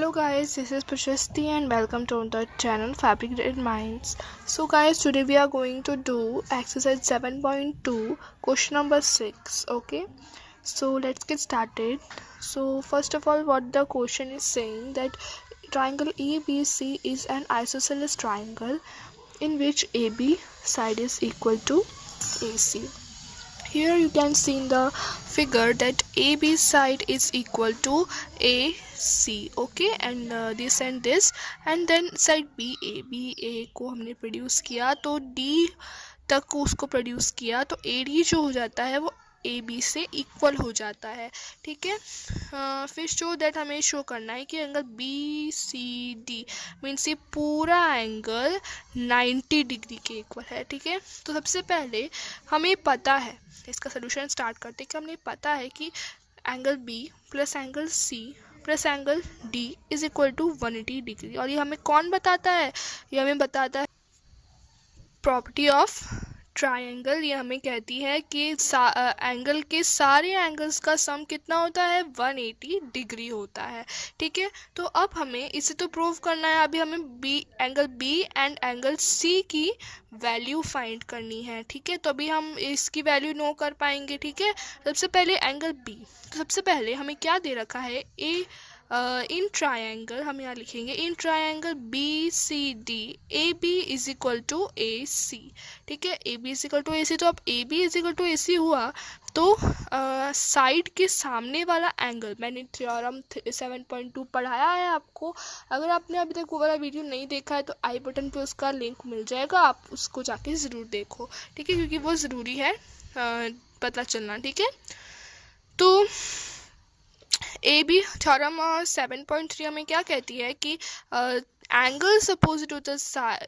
Hello guys, this is Prashasti and welcome to the channel Fabricated Minds. So guys, today we are going to do exercise 7.2 question number 6. Okay, so let's get started. So first of all, what the question is saying that triangle ABC is an isosceles triangle in which AB side is equal to AC. Here you can see in the figure that AB side is equal to AC, okay, and this and this, and then side BA को हमने produce किया तो D तक उसको produce किया तो AD जो हो जाता है वो AB से इक्वल हो जाता है, ठीक है। फिर शो दैट हमें शो करना है कि एंगल BCD मीन्स ये पूरा एंगल 90 डिग्री के इक्वल है, ठीक है। तो सबसे पहले हमें पता है, इसका सोल्यूशन स्टार्ट करते हैं कि हमें पता है कि angle B plus angle C plus angle D is equal to 180 degree. और ये हमें कौन बताता है? ये हमें बताता है प्रॉपर्टी ऑफ ट्राइंगल। ये हमें कहती है कि एंगल के सारे एंगल्स का सम कितना होता है? 180 डिग्री होता है, ठीक है। तो अब हमें इसे तो प्रूव करना है, अभी हमें angle B and angle C की वैल्यू फाइंड करनी है, ठीक है। तो अभी हम इसकी वैल्यू नो कर पाएंगे, ठीक है। सबसे पहले एंगल बी, तो सबसे पहले हमें क्या दे रखा है? इन ट्रायंगल हम यहाँ लिखेंगे in triangle B C D A B is equal to A C, ठीक है। A B is equal to A C, तो अब A B is equal to A C हुआ तो साइड के सामने वाला एंगल, मैंने थ्योरम 7.2 पढ़ाया है आपको। अगर आपने अभी तक वो वाला वीडियो नहीं देखा है तो आई बटन पे उसका लिंक मिल जाएगा, आप उसको जाके ज़रूर देखो, ठीक है, क्योंकि वो ज़रूरी है पता चलना, ठीक है। तो ए बी थ्योरम 7.3 हमें क्या कहती है कि angles opposite to the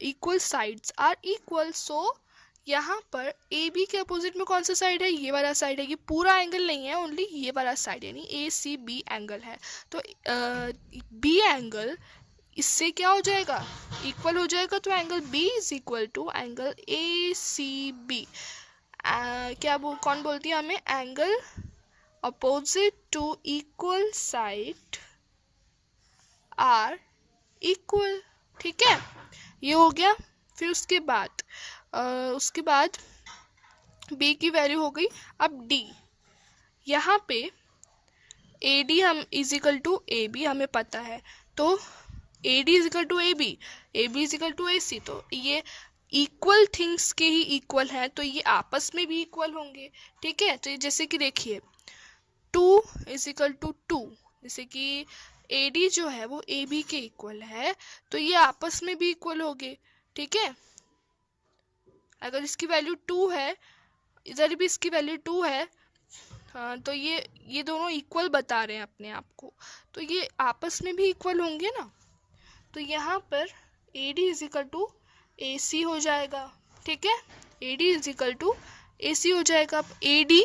equal sides are equal. So यहाँ पर ए बी के अपोजिट में कौन सा साइड है? ये वाला साइड है। ये पूरा एंगल नहीं है, ओनली ये वाला साइड है, यानी ए सी बी एंगल है। तो बी एंगल इससे क्या हो जाएगा? इक्वल हो जाएगा। तो angle B is equal to angle A C B. क्या वो कौन बोलती है हमें? Angle opposite to equal side are equal, ठीक है। ये हो गया। फिर उसके बाद B की वैल्यू हो गई। अब D, यहाँ पे AD हम इजिकल टू AB हमें पता है, तो AD is equal to AB, AB is equal to AC, तो ये इक्वल थिंग्स के ही इक्वल है, तो ये आपस में भी इक्वल होंगे, ठीक है। तो ये जैसे कि देखिए 2 इज इक्वल टू 2, जैसे कि AD जो है वो AB के इक्वल है, तो ये आपस में भी इक्वल हो गए, ठीक है। अगर इसकी वैल्यू 2 है, इधर भी इसकी वैल्यू 2 है, हाँ, तो ये दोनों इक्वल बता रहे हैं अपने आप को, तो ये आपस में भी इक्वल होंगे ना। तो यहाँ पर AD is equal to AC हो जाएगा, ठीक है। AD is equal to AC हो जाएगा। अब AD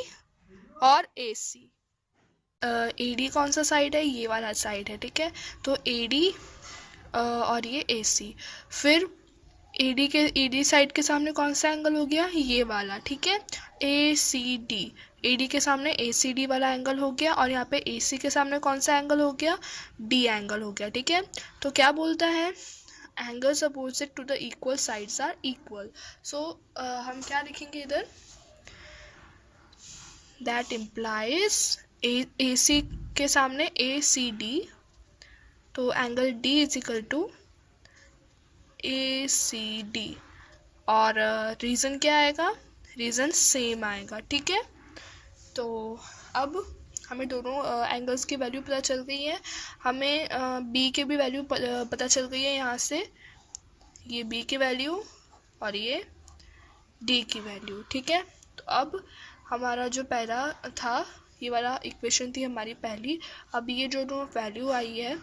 और AC, AD कौन सा साइड है? ये वाला साइड है, ठीक है। तो AD और ये AC, फिर AD साइड के सामने कौन सा एंगल हो गया? ये वाला, ठीक है। ACD, AD के सामने ACD वाला एंगल हो गया, और यहाँ पे AC के सामने कौन सा एंगल हो गया? D एंगल हो गया, ठीक है। तो क्या बोलता है? Angles opposite to the equal sides are equal. So हम क्या लिखेंगे इधर? दैट इम्प्लाइज AC के सामने ACD, तो angle D is equal to ACD, और रीज़न क्या आएगा? रीज़न सेम आएगा, ठीक है। तो अब हमें दोनों एंगल्स की वैल्यू पता चल गई है, हमें B के भी वैल्यू पता चल गई है। यहाँ से ये B की वैल्यू और ये D की वैल्यू, ठीक है। तो अब हमारा जो पहला था, ये वाला इक्वेशन थी हमारी पहली, अब ये जो वैल्यू आई है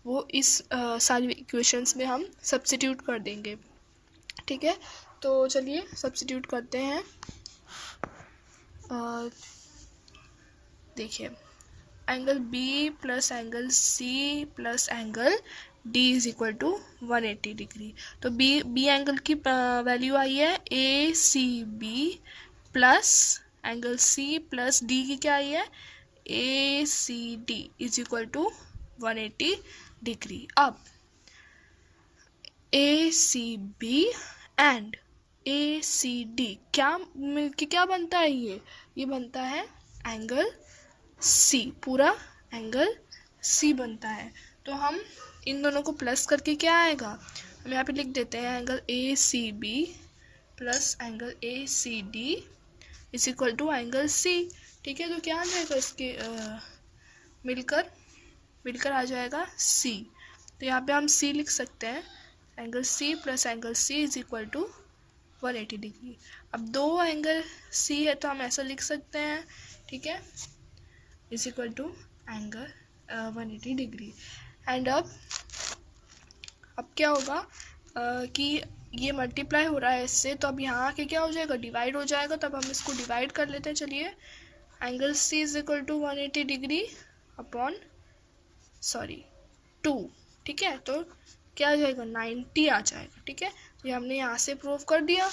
वो इस सारी इक्वेशंस में हम सब्स्टिट्यूट कर देंगे, ठीक है। तो चलिए सब्स्टिट्यूट करते हैं। देखिए angle B plus angle C plus angle D is equal to 180 degree. तो B एंगल की वैल्यू आई है ACB plus angle C plus D की क्या आई है? ACD is equal to 180 degree. अब A C B and A C D क्या मिलके क्या बनता है? ये बनता है एंगल सी, पूरा एंगल सी बनता है। तो हम इन दोनों को प्लस करके क्या आएगा, हम यहाँ पे लिख देते हैं angle A C B plus angle A C D is equal to angle C. ठीक है, तो क्या आ जाएगा इसके मिलकर आ जाएगा सी। तो यहाँ पे हम सी लिख सकते हैं, angle C plus angle C is equal to 180 degree. अब दो एंगल सी है तो हम ऐसा लिख सकते हैं, ठीक है, is equal to angle 180 degree. And अब क्या होगा कि ये मल्टीप्लाई हो रहा है इससे, तो अब यहाँ आके क्या हो जाएगा, डिवाइड हो जाएगा। तब हम इसको डिवाइड कर लेते हैं। चलिए, angle C is equal to 180 degree upon 2, ठीक है, तो क्या आ जाएगा, 90 आ जाएगा। ठीक है, तो ये हमने यहाँ से प्रूव कर दिया,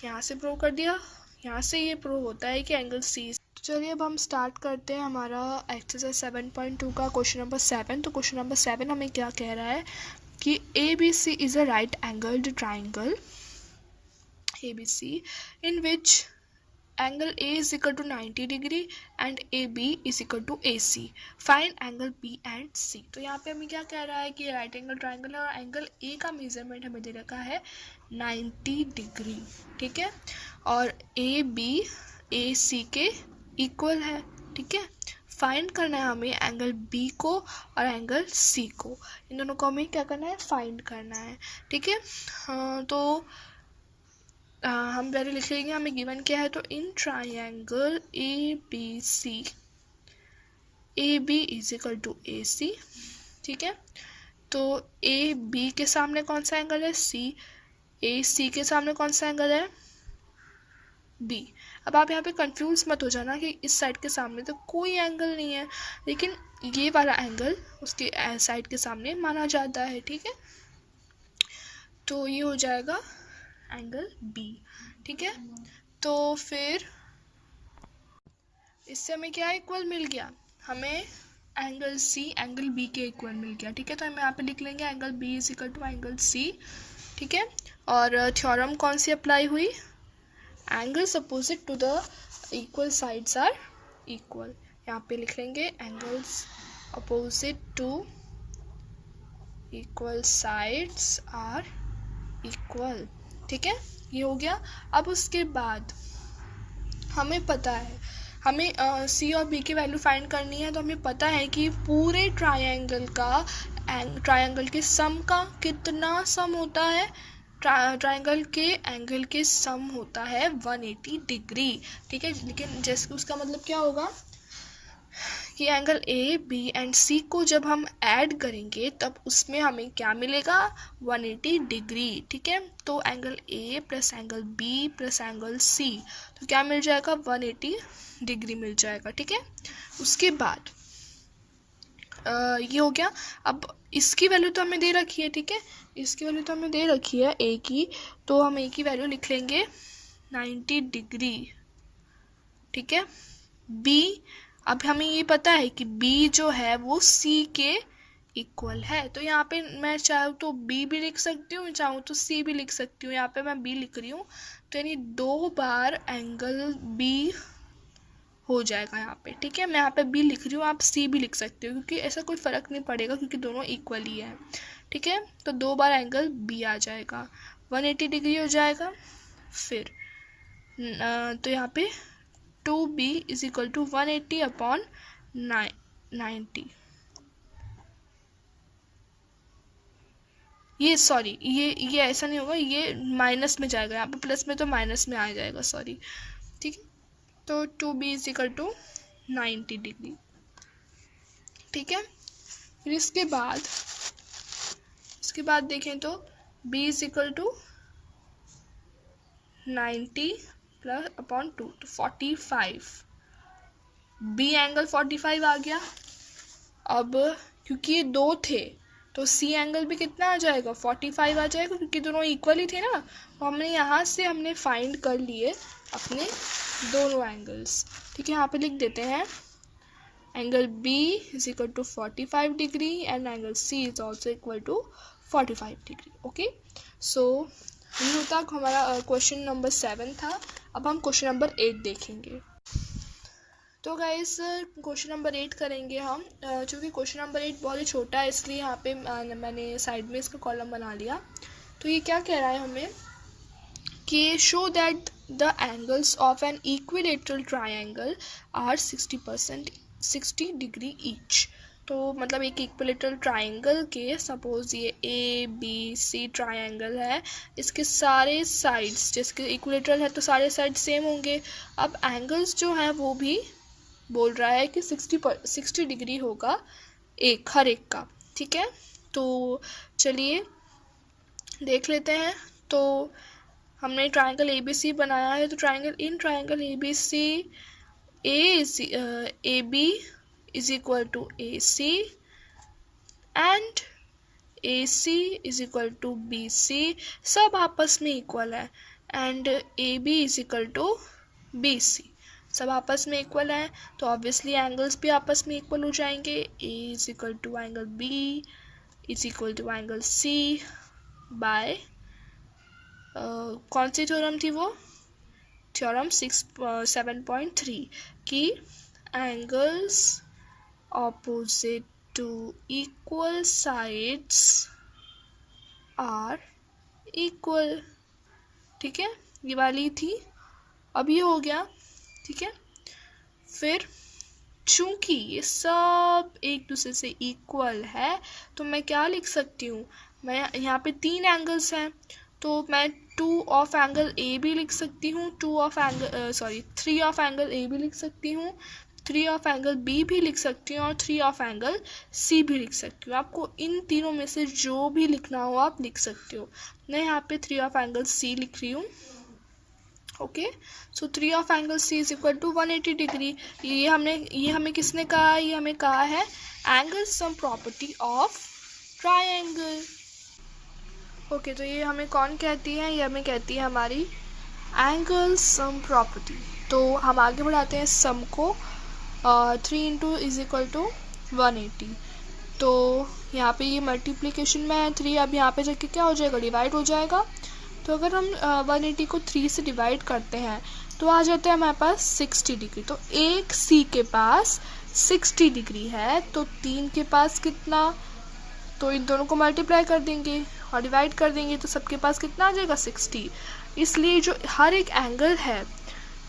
यहाँ से प्रूव कर दिया, यहाँ से ये प्रूव होता है कि एंगल सी। चलिए अब हम स्टार्ट करते हैं हमारा एक्सरसाइज 7.2 का क्वेश्चन नंबर 7। तो क्वेश्चन नंबर 7 हमें क्या कह रहा है कि A B C is a right angled triangle A B C in which angle A is equal to 90 degree and AB is equal to AC. Find angle B and C. तो यहाँ पे हमें क्या कह रहा है कि राइट एंगल ट्राइंगल है और एंगल A का मेजरमेंट हमें दे रखा है 90 डिग्री। ठीक है, और AB AC के इक्वल है। ठीक है, फाइंड करना है हमें एंगल B को और एंगल C को, इन दोनों को हमें क्या करना है, फाइंड करना है। ठीक है, तो हम पहले लिख लेंगे हमें गिवन क्या है। तो in triangle A B C A B is equal to A C. ठीक है, तो ए बी के सामने कौन सा एंगल है, सी। ए सी के सामने कौन सा एंगल है, बी। अब आप यहाँ पे कंफ्यूज मत हो जाना कि इस साइड के सामने तो कोई एंगल नहीं है, लेकिन ये वाला एंगल उसके साइड के सामने माना जाता है। ठीक है, तो ये हो जाएगा एंगल बी। ठीक है, तो फिर इससे हमें क्या इक्वल मिल गया, हमें एंगल सी एंगल बी के इक्वल मिल गया। ठीक है, तो हम यहाँ पे लिख लेंगे angle B is equal to angle C. ठीक है, और थ्योरम कौन सी अप्लाई हुई, angles opposite to the equal sides are equal. यहाँ पे लिख लेंगे angles opposite to equal sides are equal. ठीक है, ये हो गया। अब उसके बाद हमें पता है, हमें सी और बी की वैल्यू फाइंड करनी है। तो हमें पता है कि पूरे ट्रायंगल के सम का कितना सम होता है, ट्रायंगल के एंगल के सम होता है 180 डिग्री। ठीक है, लेकिन जैसे उसका मतलब क्या होगा कि एंगल ए बी एंड सी को जब हम ऐड करेंगे तब उसमें हमें क्या मिलेगा, 180 डिग्री। ठीक है, तो angle A plus angle B plus angle C, तो क्या मिल जाएगा, 180 डिग्री मिल जाएगा। ठीक है, उसके बाद ये हो गया। अब इसकी वैल्यू तो हमें दे रखी है। ठीक है, इसकी वैल्यू तो हमें दे रखी है ए की, तो हम ए की वैल्यू लिख लेंगे 90 डिग्री। ठीक है, बी, अब हमें ये पता है कि B जो है वो C के इक्वल है। तो यहाँ पे मैं चाहूँ तो B भी लिख सकती हूँ, चाहूँ तो C भी लिख सकती हूँ। यहाँ पे मैं B लिख रही हूँ, तो यानी 2 बार एंगल B हो जाएगा यहाँ पे। ठीक है, मैं यहाँ पे B लिख रही हूँ, आप C भी लिख सकते हो, क्योंकि ऐसा कोई फ़र्क नहीं पड़ेगा क्योंकि दोनों इक्वल ही है। ठीक है, तो 2 बार एंगल B आ जाएगा, 180 डिग्री हो जाएगा। फिर तो यहाँ पे 2B is equal to 180 upon 90। ये सॉरी, ये ऐसा नहीं होगा, ये माइनस में जाएगा, यहाँ पे प्लस में तो माइनस में आ जाएगा, सॉरी। ठीक है, तो 2B is equal to 90 degree. ठीक है, फिर इसके बाद देखें तो B is equal to 90 plus upon 2, तो 45। बी एंगल 45 आ गया। अब क्योंकि ये 2 थे तो सी एंगल भी कितना आ जाएगा, 45 आ जाएगा, क्योंकि दोनों इक्वल ही थे ना। तो हमने यहाँ से फाइंड कर लिए अपने दोनों एंगल्स। ठीक है, यहाँ पे लिख देते हैं angle B is equal to 45 degree and angle C is also equal to 45 degree. Okay, सो ये तक हमारा क्वेश्चन नंबर 7 था. अब हम क्वेश्चन नंबर 8 देखेंगे. तो गाइस क्वेश्चन नंबर 8 करेंगे हम. चूँकि क्वेश्चन नंबर 8 बहुत ही छोटा है इसलिए यहाँ पे मैंने साइड में इसका कॉलम बना लिया. तो ये क्या कह रहा है हमें कि show that the angles of an equilateral triangle are 60 degree each. तो मतलब एक इक्विलेटरल ट्रायंगल के, सपोज ये ए बी सी ट्रायंगल है, इसके सारे साइड्स, जिसके इक्विलेटरल है तो सारे साइड सेम होंगे. अब एंगल्स जो हैं वो भी बोल रहा है कि 60 डिग्री होगा हर एक का. ठीक है, तो चलिए देख लेते हैं. तो हमने ट्रायंगल ए बी सी बनाया है. तो triangle A B C, A B is equal to AC and AC is equal to BC. सब आपस में इक्वल है. And AB is equal to BC. सब आपस में इक्वल है तो ऑब्वियसली एंगल्स भी आपस में इक्वल हो जाएंगे. A is equal to angle B is equal to angle C by कौन सी थ्योरम थी वो? थ्योरम 7.3 की angles opposite to equal sides are equal. ठीक है, ये वाली थी. अब ये हो गया. ठीक है, फिर चूंकि ये सब एक दूसरे से इक्वल है तो मैं क्या लिख सकती हूँ? मैं यहाँ पे 3 एंगल्स हैं तो मैं 2 ऑफ एंगल ए भी लिख सकती हूँ, 3 ऑफ एंगल ए भी लिख सकती हूँ, 3 ऑफ एंगल बी भी लिख सकती हूँ और 3 ऑफ एंगल सी भी लिख सकती हूँ. आपको इन तीनों में से जो भी लिखना हो आप लिख सकते हो. मैं यहाँ पे 3 ऑफ एंगल सी लिख रही हूँ. Okay, so 3 of angle C is equal to 180 degree. ये हमें किसने कहा? ये हमें कहा है angle sum property of triangle. Okay, तो ये हमें कौन कहती है? ये हमें कहती है हमारी एंगल सम प्रॉपर्टी. तो हम आगे बढ़ाते हैं सम को. 3 इंटू इज इक्वल टू 180. तो यहाँ पे ये मल्टीप्लिकेशन में है 3. अब यहाँ पे जाके क्या हो जाएगा? डिवाइड हो जाएगा. तो अगर हम 180 को 3 से डिवाइड करते हैं तो आ जाता है हमारे पास 60 डिग्री. तो एक सी के पास 60 डिग्री है तो 3 के पास कितना? तो इन दोनों को मल्टीप्लाई कर देंगे और डिवाइड कर देंगे तो सबके पास कितना आ जाएगा? 60. इसलिए जो हर एक एंगल है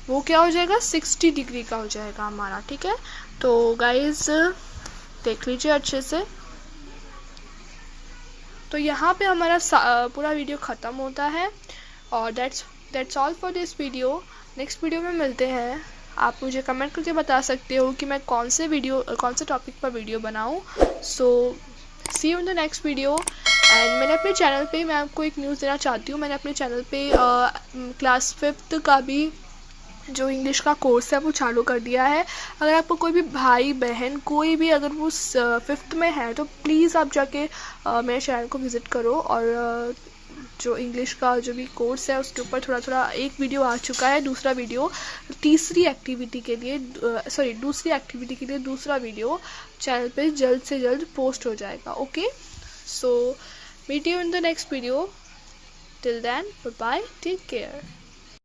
वो क्या हो जाएगा? 60 डिग्री का हो जाएगा हमारा. ठीक है, तो गाइस देख लीजिए अच्छे से. तो यहाँ पे हमारा पूरा वीडियो ख़त्म होता है और that's all for this video. Next video में मिलते हैं. आप मुझे कमेंट करके बता सकते हो कि मैं कौन से टॉपिक पर वीडियो बनाऊँ. So see you in the next video. And मैंने अपने चैनल पे, मैं आपको एक न्यूज़ देना चाहती हूँ, मैंने अपने चैनल पे क्लास 5th का भी जो इंग्लिश का कोर्स है वो चालू कर दिया है. अगर आपको कोई भी भाई बहन कोई भी अगर वो 5th में है तो प्लीज़ आप जाके मेरे चैनल को विज़िट करो. और जो इंग्लिश का जो भी कोर्स है उसके ऊपर थोड़ा एक वीडियो आ चुका है. दूसरा वीडियो दूसरी एक्टिविटी के लिए दूसरा वीडियो चैनल पे जल्द से जल्द पोस्ट हो जाएगा. Okay, so meet you in the next video. Till then, bye bye, take care.